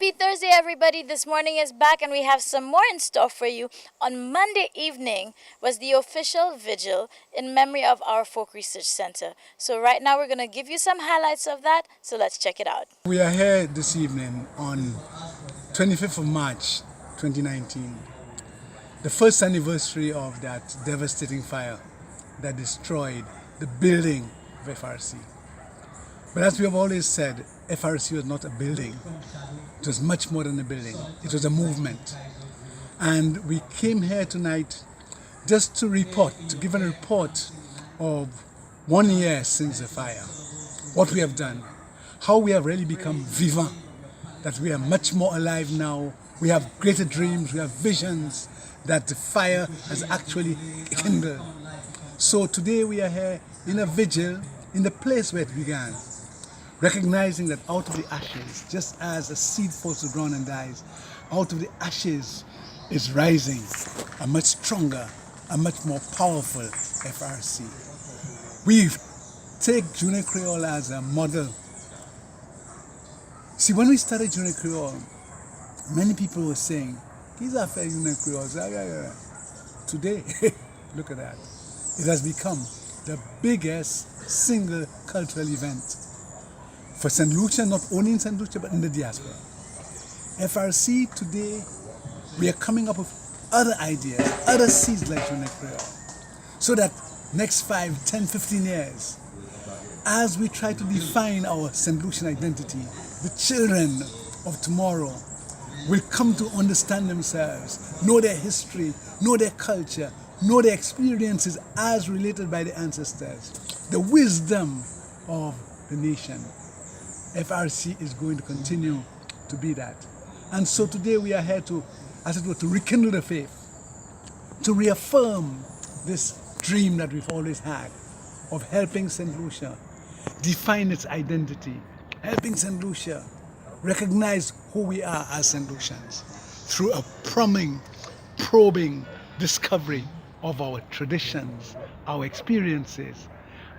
Happy Thursday, everybody. This morning is back, and we have some more in store for you. On Monday evening was the official vigil in memory of our Folk Research Center. So, right now, we're going to give you some highlights of that. So, let's check it out. We are here this evening on 25th of March 2019, the first anniversary of that devastating fire that destroyed the building of FRC. But as we have always said, FRC was not a building. It was much more than a building. It was a movement. And we came here tonight just to give a report of 1 year since the fire, what we have done, how we have really become vivant, that we are much more alive now. We have greater dreams, we have visions that the fire has actually kindled. So today we are here in a vigil in the place where it began, recognizing that out of the ashes, just as a seed falls to the ground and dies, out of the ashes is rising a much stronger, a much more powerful FRC. We take Junior Creole as a model. See, when we started Junior Creole, many people were saying, these are fair Junior Creoles. Today, look at that. It has become the biggest single cultural event for St. Lucia, not only in St. Lucia, but in the diaspora. FRC today, we are coming up with other ideas, other seeds like Junior Creole, so that next 5, 10, 15 years, as we try to define our St. Lucian identity, the children of tomorrow will come to understand themselves, know their history, know their culture, know their experiences as related by the ancestors, the wisdom of the nation. FRC is going to continue to be that. And so today we are here to, as it were, to rekindle the faith, to reaffirm this dream that we've always had of helping St. Lucia define its identity, helping St. Lucia recognize who we are as St. Lucians through a probing discovery of our traditions, our experiences,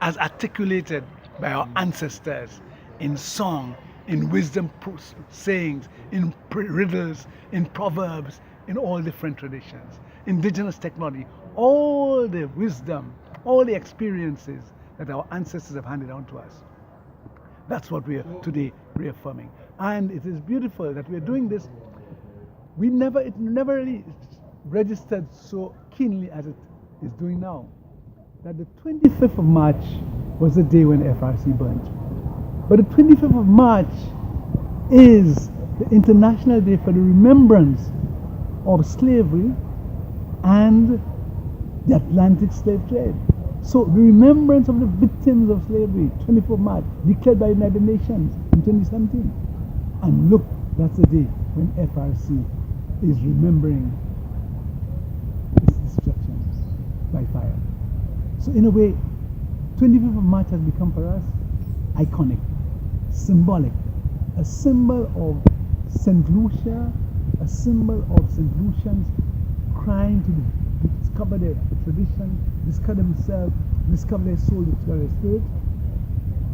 as articulated by our ancestors in song, in wisdom sayings, in riddles, in proverbs, in all different traditions, indigenous technology, all the wisdom, all the experiences that our ancestors have handed on to us. That's what we are today reaffirming. And it is beautiful that we are doing this. It never really registered so keenly as it is doing now. That the 25th of March was the day when FRC burnt. But the 25th of March is the International Day for the Remembrance of Slavery and the Atlantic Slave Trade. So the remembrance of the victims of slavery, 24th of March, declared by the United Nations in 2017. And look, that's the day when FRC is remembering its destruction by fire. So in a way, 25th of March has become for us iconic, symbolic, a symbol of St. Lucia, a symbol of St. Lucians crying to discover their tradition, discover themselves, discover their soul, discover their spirit,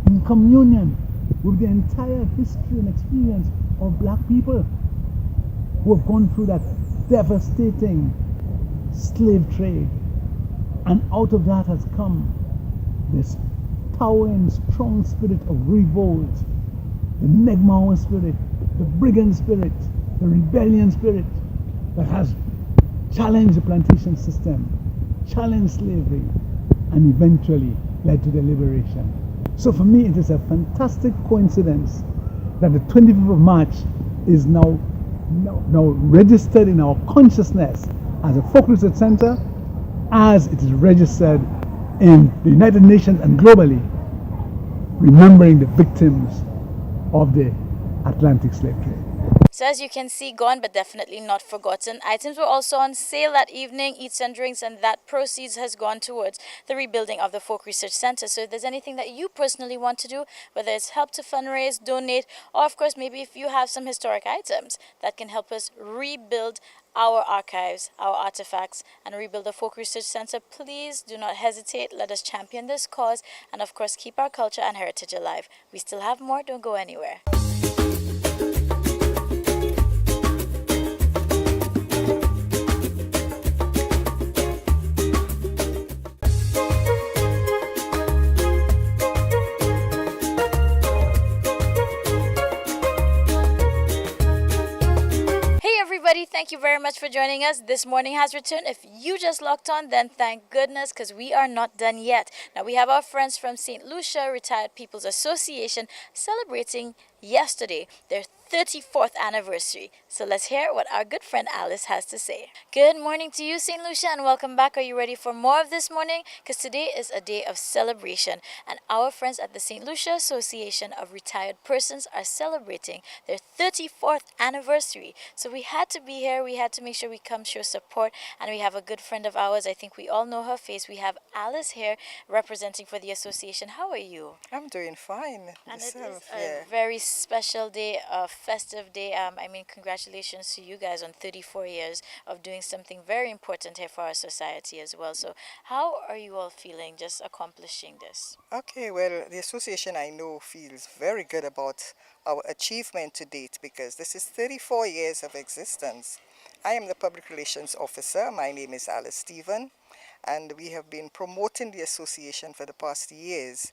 in communion with the entire history and experience of black people who have gone through that devastating slave trade. And out of that has come this towering, strong spirit of revolt, the Negmawan spirit, the brigand spirit, the rebellion spirit that has challenged the plantation system, challenged slavery, and eventually led to the liberation. So for me, it is a fantastic coincidence that the 25th of March is now registered in our consciousness as a folk research center, as it is registered in the United Nations and globally, remembering the victims of the Atlantic slave trade. So as you can see, gone but definitely not forgotten. Items were also on sale that evening, eats and drinks, and that proceeds has gone towards the rebuilding of the Folk Research Center. So if there's anything that you personally want to do, whether it's help to fundraise, donate, or of course maybe if you have some historic items that can help us rebuild our archives, our artifacts, and rebuild the Folk Research Center, please do not hesitate. Let us champion this cause and of course keep our culture and heritage alive. We still have more, don't go anywhere. for joining us. This morning has returned. If you just locked on, then thank goodness, because we are not done yet. Now, we have our friends from St. Lucia Retired People's Association celebrating yesterday their 34th anniversary. So let's hear what our good friend Alice has to say. Good morning to you, St. Lucia, and welcome back. Are you ready for more of this morning? Because today is a day of celebration, and our friends at the St. Lucia Association of Retired Persons are celebrating their 34th anniversary. So we had to be here. We had to make sure we come show support, and we have a good friend of ours. I think we all know her face. We have Alice here representing for the association. How are you? I'm doing fine. And it is Yourself, a very special day, a festive day. Congratulations to you guys on 34 years of doing something very important here for our society as well. So, how are you all feeling just accomplishing this? Okay, well, the association I know feels very good about our achievement to date because this is 34 years of existence. I am the public relations officer. My name is Alice Stephen, and we have been promoting the association for the past years.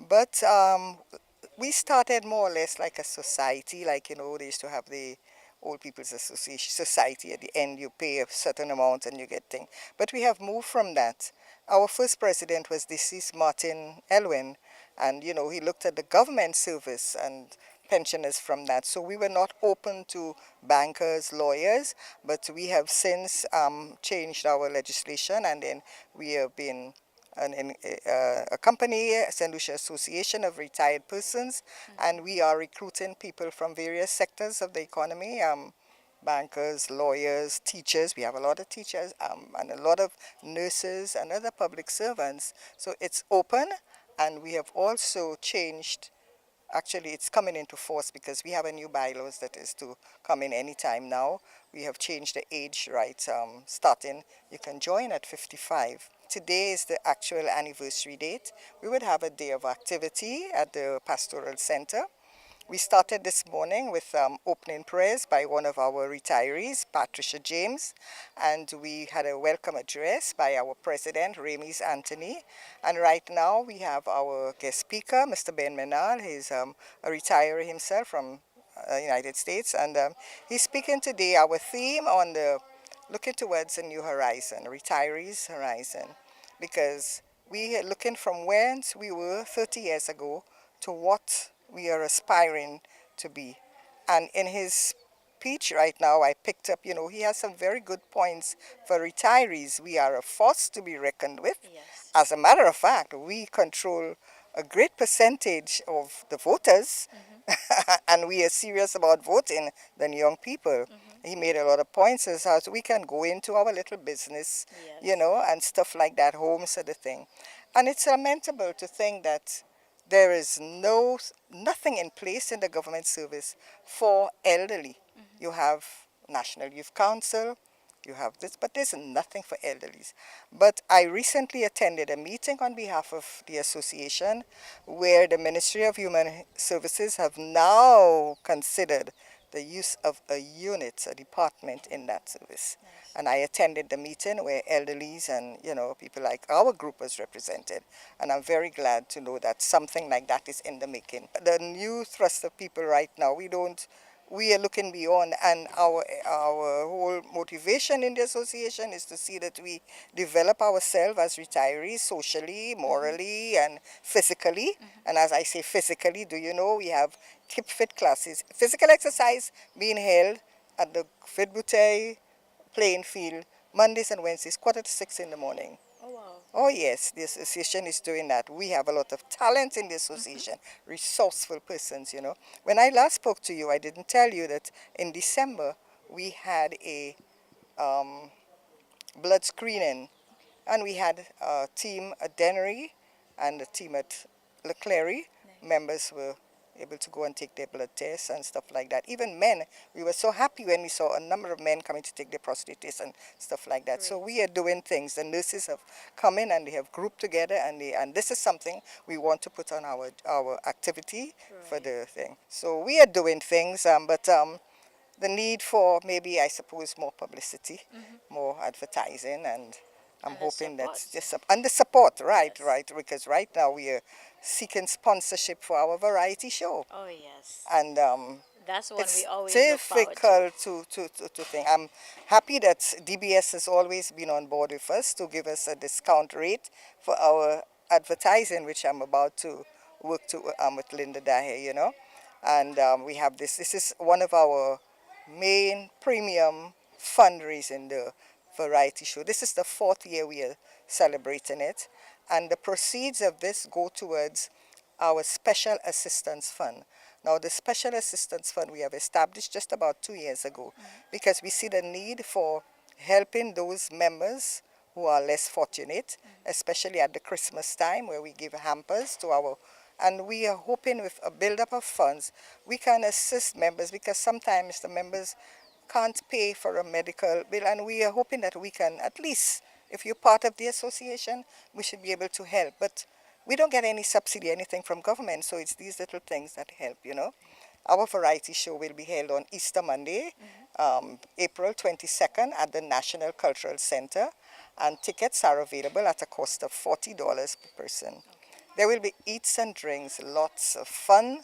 But we started more or less like a society, like, they used to have the Old People's Association Society. At the end, you pay a certain amount and you get things. But we have moved from that. Our first president was deceased Martin Elwin, and, he looked at the government service and pensioners from that. So we were not open to bankers, lawyers, but we have since changed our legislation, and then we have been a company, St. Lucia Association of Retired Persons, and we are recruiting people from various sectors of the economy, bankers, lawyers, teachers. We have a lot of teachers and a lot of nurses and other public servants. So it's open, and we have also changed. Actually, it's coming into force because we have a new bylaws that is to come in any time now. We have changed the age, right, starting, you can join at 55. Today is the actual anniversary date. We would have a day of activity at the Pastoral Center. We started this morning with opening prayers by one of our retirees, Patricia James, and we had a welcome address by our president, Ramis Anthony. And right now we have our guest speaker, Mr. Ben Menal. He's a retiree himself from United States, and he's speaking today our theme on the looking towards a new horizon, retirees' horizon, because we are looking from whence we were 30 years ago to what we are aspiring to be. And in his speech right now, I picked up, he has some very good points for retirees. We are a force to be reckoned with. Yes. As a matter of fact, we control a great percentage of the voters, and we are serious about voting than young people. He made a lot of points as how we can go into our little business, Yes. and stuff like that, home sort of thing. And it's lamentable to think that there is nothing in place in the government service for elderly. You have National Youth Council, you have this, but there's nothing for elderlies. But I recently attended a meeting on behalf of the association where the Ministry of Human Services have now considered the use of a unit, a department in that service. Nice. And I attended the meeting where elderlies and, people like our group was represented. And I'm very glad to know that something like that is in the making. The new thrust of people right now, we are looking beyond, and our whole motivation in the association is to see that we develop ourselves as retirees socially, morally, and physically. And as I say physically, we have Keep Fit classes, physical exercise being held at the Fit Bouteille playing field Mondays and Wednesdays, 5:45 in the morning. Oh, wow. Oh yes, the association is doing that. We have a lot of talent in the association, resourceful persons, When I last spoke to you, I didn't tell you that in December we had a blood screening, and we had a team at Dennery and a team at Leclerc. Members were able to go and take their blood tests and stuff like that. Even men, we were so happy when we saw a number of men coming to take their prostate tests and stuff like that. Great. So we are doing things. The nurses have come in and they have grouped together, and this is something we want to put on our activity for the thing. So we are doing things, but the need for maybe, I suppose, more publicity, more advertising, and I'm hoping that just and the support, right, because right now we are seeking sponsorship for our variety show. Oh, yes. And That's one It's we always look forward to. difficult to think. I'm happy that DBS has always been on board with us to give us a discount rate for our advertising, which I'm about to work to with Linda Dahe, you know. And we have this. This is one of our main premium fundraising, the variety show. This is the 4th year we are celebrating it, and the proceeds of this go towards our Special Assistance Fund. Now, the Special Assistance Fund we have established just about 2 years ago because we see the need for helping those members who are less fortunate, especially at the Christmas time where we give hampers to our, and we are hoping with a buildup of funds, we can assist members because sometimes the members can't pay for a medical bill, and we are hoping that we can at least, if you're part of the association, we should be able to help. But we don't get any subsidy, anything from government, so it's these little things that help, you know. Our variety show will be held on Easter Monday, April 22nd at the National Cultural Center, and tickets are available at a cost of $40 per person. There will be eats and drinks, lots of fun.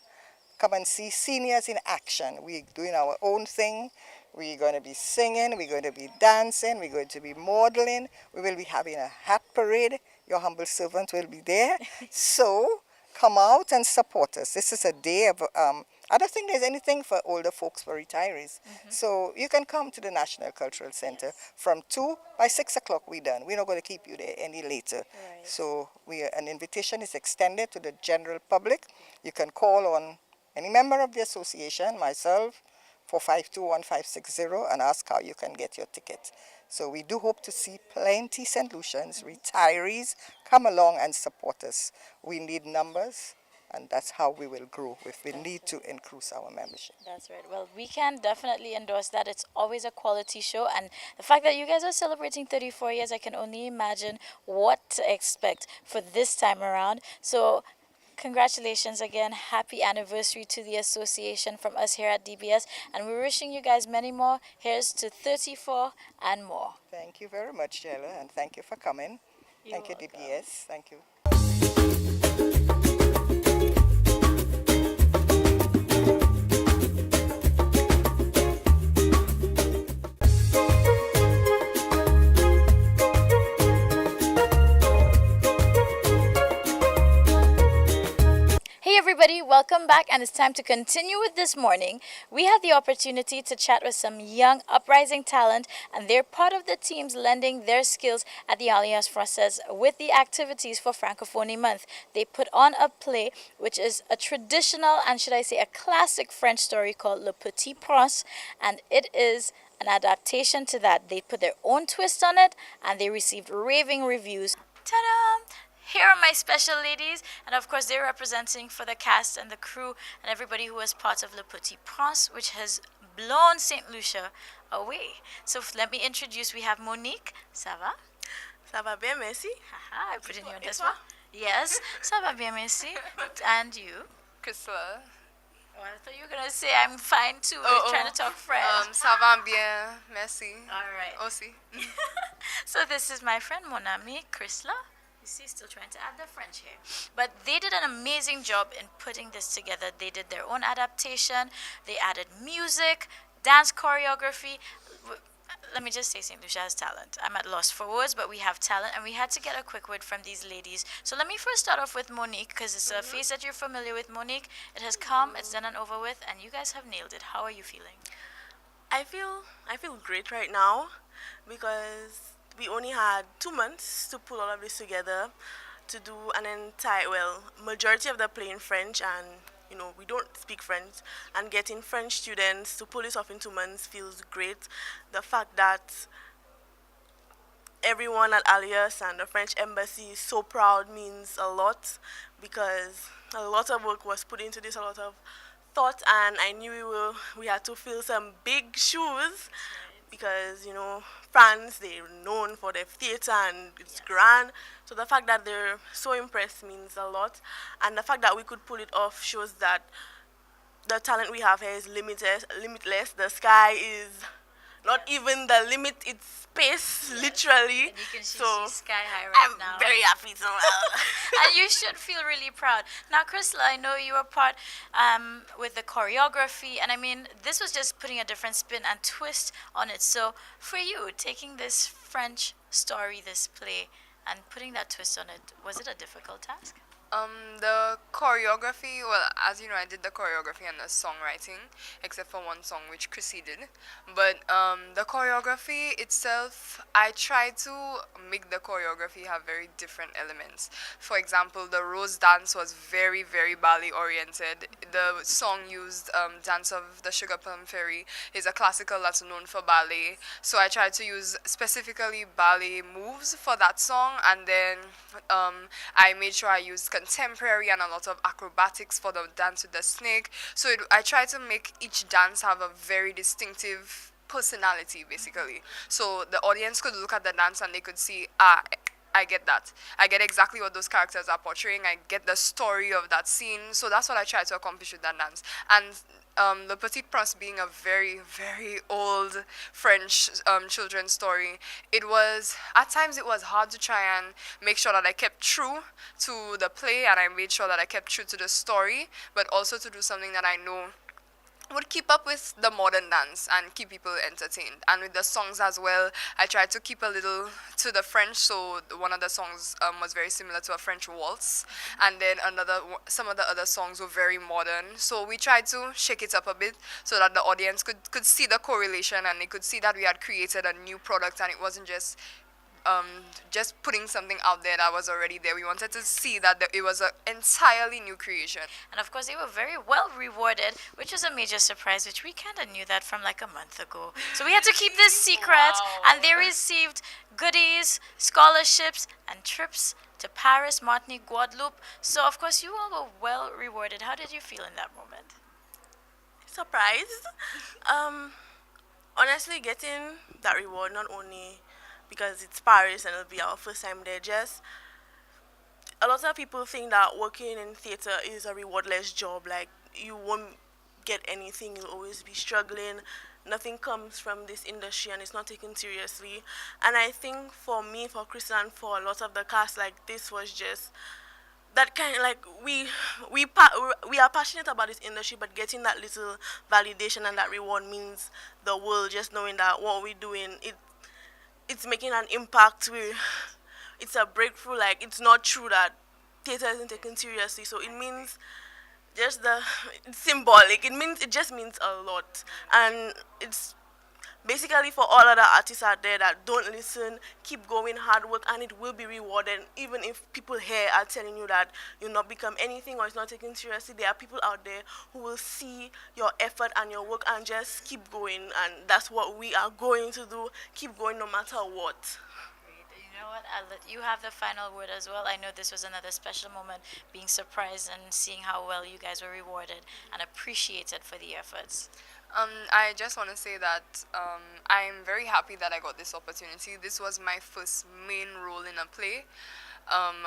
Come and see seniors in action. We're doing our own thing. We're going to be singing, we're going to be dancing, we're going to be modeling, we will be having a hat parade. Your humble servant will be there. So come out and support us. This is a day of, I don't think there's anything for older folks, for retirees. So you can come to the National Cultural Center from 2, by 6 o'clock we're done. We're not going to keep you there any later. Right. So an invitation is extended to the general public. You can call on any member of the association, myself, 452-1560, and ask how you can get your ticket. So we do hope to see plenty St. Lucians, retirees, come along and support us. We need numbers, and that's how we will grow. We need to increase our membership. That's right. Well, we can definitely endorse that. It's always a quality show. And the fact that you guys are celebrating 34 years, I can only imagine what to expect for this time around. So congratulations again. Happy anniversary to the association from us here at DBS. And we're wishing you guys many more. Here's to 34 and more. Thank you very much, Jella, and thank you for coming. You're Thank you, welcome. DBS. Thank you. Hey everybody, welcome back, and it's time to continue with this morning. We had the opportunity to chat with some young uprising talent, and they're part of the teams lending their skills at the Alliance Française with the activities for Francophonie Month. They put on a play which is a traditional and, should I say, a classic French story called Le Petit Prince, and it is an adaptation to that. They put their own twist on it, and they received raving reviews. Ta-da! Here are my special ladies, and of course they're representing for the cast and the crew and everybody who was part of Le Petit Prince, which has blown St. Lucia away. So let me introduce, we have Monique. Ça va? Ça va bien, merci. Haha, I put in you on Et this toi? one. Yes, ça va bien, merci. And you? Crystal. Oh, I thought you were going to say I'm fine too. We're trying to talk French. Ça va bien, merci. All right. Aussi. So this is my friend, mon ami, Chrysla. You see, still trying to add the French here. But they did an amazing job in putting this together. They did their own adaptation. They added music, dance choreography. Let me just say St. Lucia has talent. I'm at loss for words, but we have talent, and we had to get a quick word from these ladies. So let me first start off with Monique, because it's a face that you're familiar with. Monique, it has come, it's done and over with, and you guys have nailed it. How are you feeling? I feel great right now because we only had 2 months to pull all of this together to do an entire, well, majority of the play in French, and we don't speak French, and getting French students to pull this off in 2 months feels great. The fact that everyone at Alias and the French embassy is so proud means a lot, because a lot of work was put into this, a lot of thought, and I knew we had to fill some big shoes, because France, they're known for their theater and it's grand. So the fact that they're so impressed means a lot, and the fact that we could pull it off shows that the talent we have here is limitless. The sky is Not even the limit, it's space, literally. And you can see So sky high right I'm now. very happy to And you should feel really proud. Now, Crystal, I know you were part with the choreography, and I mean, this was just putting a different spin and twist on it. So, for you, taking this French story, this play, and putting that twist on it, was it a difficult task? The choreography, well, as you know, I did the choreography and the songwriting, except for one song which Chrissy did. But the choreography itself, I tried to make the choreography have very different elements. For example, the Rose dance was very, very ballet oriented. The song used Dance of the Sugar Plum Fairy is a classical that's known for ballet. So I tried to use specifically ballet moves for that song, and then I made sure I used contemporary and a lot of acrobatics for the dance with the snake. So I tried to make each dance have a very distinctive personality, basically. So the audience could look at the dance and they could see, I get that. I get exactly what those characters are portraying. I get the story of that scene. So that's what I tried to accomplish with that dance. And Le Petit Prince being a very, very old French children's story, at times it was hard to try and make sure that I kept true to the play and I made sure that I kept true to the story, but also to do something that I know would keep up with the modern dance and keep people entertained. And with the songs as well, I tried to keep a little to the French. So one of the songs was very similar to a French waltz, and then some of the other songs were very modern. So we tried to shake it up a bit so that the audience could see the correlation and they could see that we had created a new product and it wasn't just putting something out there that was already there. We wanted to see that it was an entirely new creation. And of course, they were very well rewarded, which was a major surprise, which we kind of knew that from like a month ago. So we had to keep this secret, and they received goodies, scholarships, and trips to Paris, Martinique, Guadeloupe. So, of course, you all were well rewarded. How did you feel in that moment? surprised. Honestly, getting that reward not only because it's Paris and it'll be our first time there, just a lot of people think that working in theater is a rewardless job. Like you won't get anything, you'll always be struggling. Nothing comes from this industry and it's not taken seriously. And I think for me, for Kristen, and for a lot of the cast, like this was just that kind of like we are passionate about this industry, but getting that little validation and that reward means the world. Just knowing that what we're doing, it's making an impact. It's a breakthrough. Like it's not true that theater isn't taken seriously. So it means just it's symbolic. It just means a lot, and it's basically for all other artists out there that don't listen, keep going, hard work, and it will be rewarded. Even if people here are telling you that you'll not become anything or it's not taken seriously, there are people out there who will see your effort and your work and just keep going. And that's what we are going to do. Keep going no matter what. You know what? I'll let you have the final word as well. I know this was another special moment, being surprised and seeing how well you guys were rewarded and appreciated for the efforts. I just want to say that I'm very happy that I got this opportunity. This was my first main role in a play.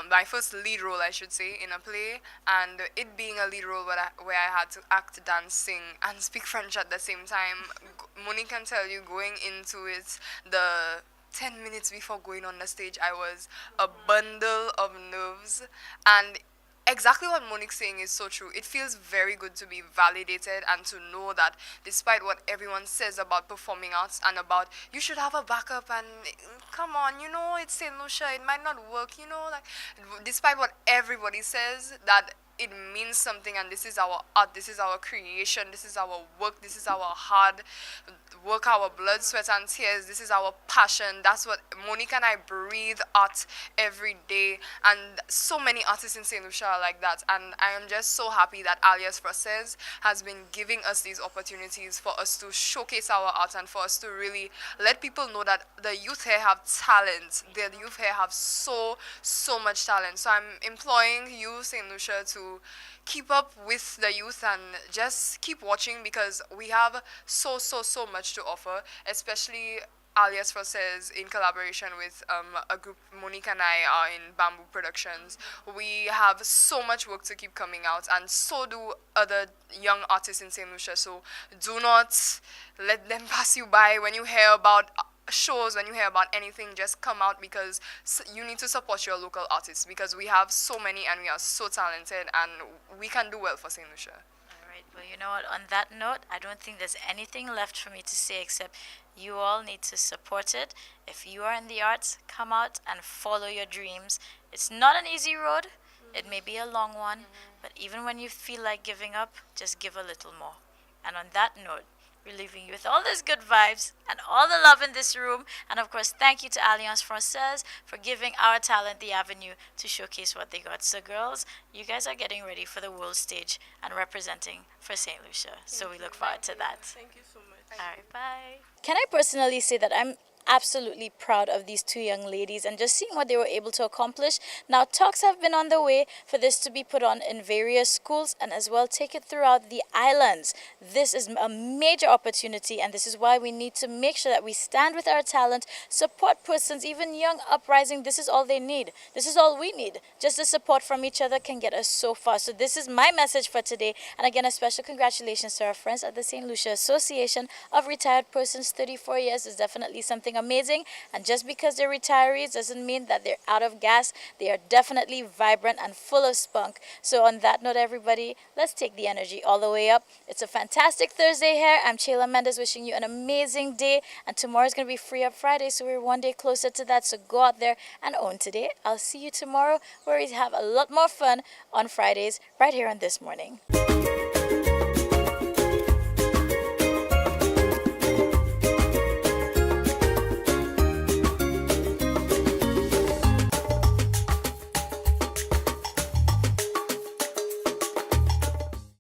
My first lead role, I should say, in a play, and it being a lead role where I had to act, dance, sing, and speak French at the same time. Monique can tell you, going into it, the 10 minutes before going on the stage, I was a bundle of nerves, and exactly what Monique's saying is so true. It feels very good to be validated and to know that despite what everyone says about performing arts and about you should have a backup and come on, it's St. Lucia, it might not work, like despite what everybody says, that it means something, and this is our art, this is our creation, this is our work, this is our hard work, our blood, sweat, and tears, this is our passion. That's what Monique and I breathe art every day, and so many artists in St. Lucia are like that, and I am just so happy that Alias Francais has been giving us these opportunities for us to showcase our art and for us to really let people know that the youth here have talent. The youth here have so much talent. So I'm imploring you, St. Lucia, to keep up with the youth and just keep watching, because we have so much to offer, especially Alias Forces, in collaboration with a group, Monique and I are in Bamboo Productions. We have so much work to keep coming out, and so do other young artists in St. Lucia. So do not let them pass you by. When you hear about shows, when you hear about anything, just come out, because you need to support your local artists, because we have so many and we are so talented, and we can do well for St. Lucia. All right. Well, you know what? On that note, I don't think there's anything left for me to say except you all need to support it. If you are in the arts, come out and follow your dreams. It's not an easy road. It may be a long one, but even when you feel like giving up, just give a little more. And on that note, we're leaving you with all those good vibes and all the love in this room. And of course, thank you to Alliance Française for giving our talent the avenue to showcase what they got. So girls, you guys are getting ready for the world stage and representing for St. Lucia. So we look forward to that. Thank you so much. All right, bye. Can I personally say that I'm absolutely proud of these two young ladies and just seeing what they were able to accomplish. Now, talks have been on the way for this to be put on in various schools and as well take it throughout the islands. This is a major opportunity, and this is why we need to make sure that we stand with our talent, support persons, even young uprising. This is all they need. This is all we need. Just the support from each other can get us so far. So this is my message for today. And again, a special congratulations to our friends at the St. Lucia Association of Retired Persons. 34 years is definitely something amazing, and just because they're retirees doesn't mean that they're out of gas. They are definitely vibrant and full of spunk. So on that note, everybody, let's take the energy all the way up. It's a fantastic Thursday here. I'm Chayla Mendes, wishing you an amazing day, and tomorrow's going to be Free Up Friday, so we're one day closer to that. So go out there and own today. I'll see you tomorrow, where we have a lot more fun on Fridays right here on This Morning.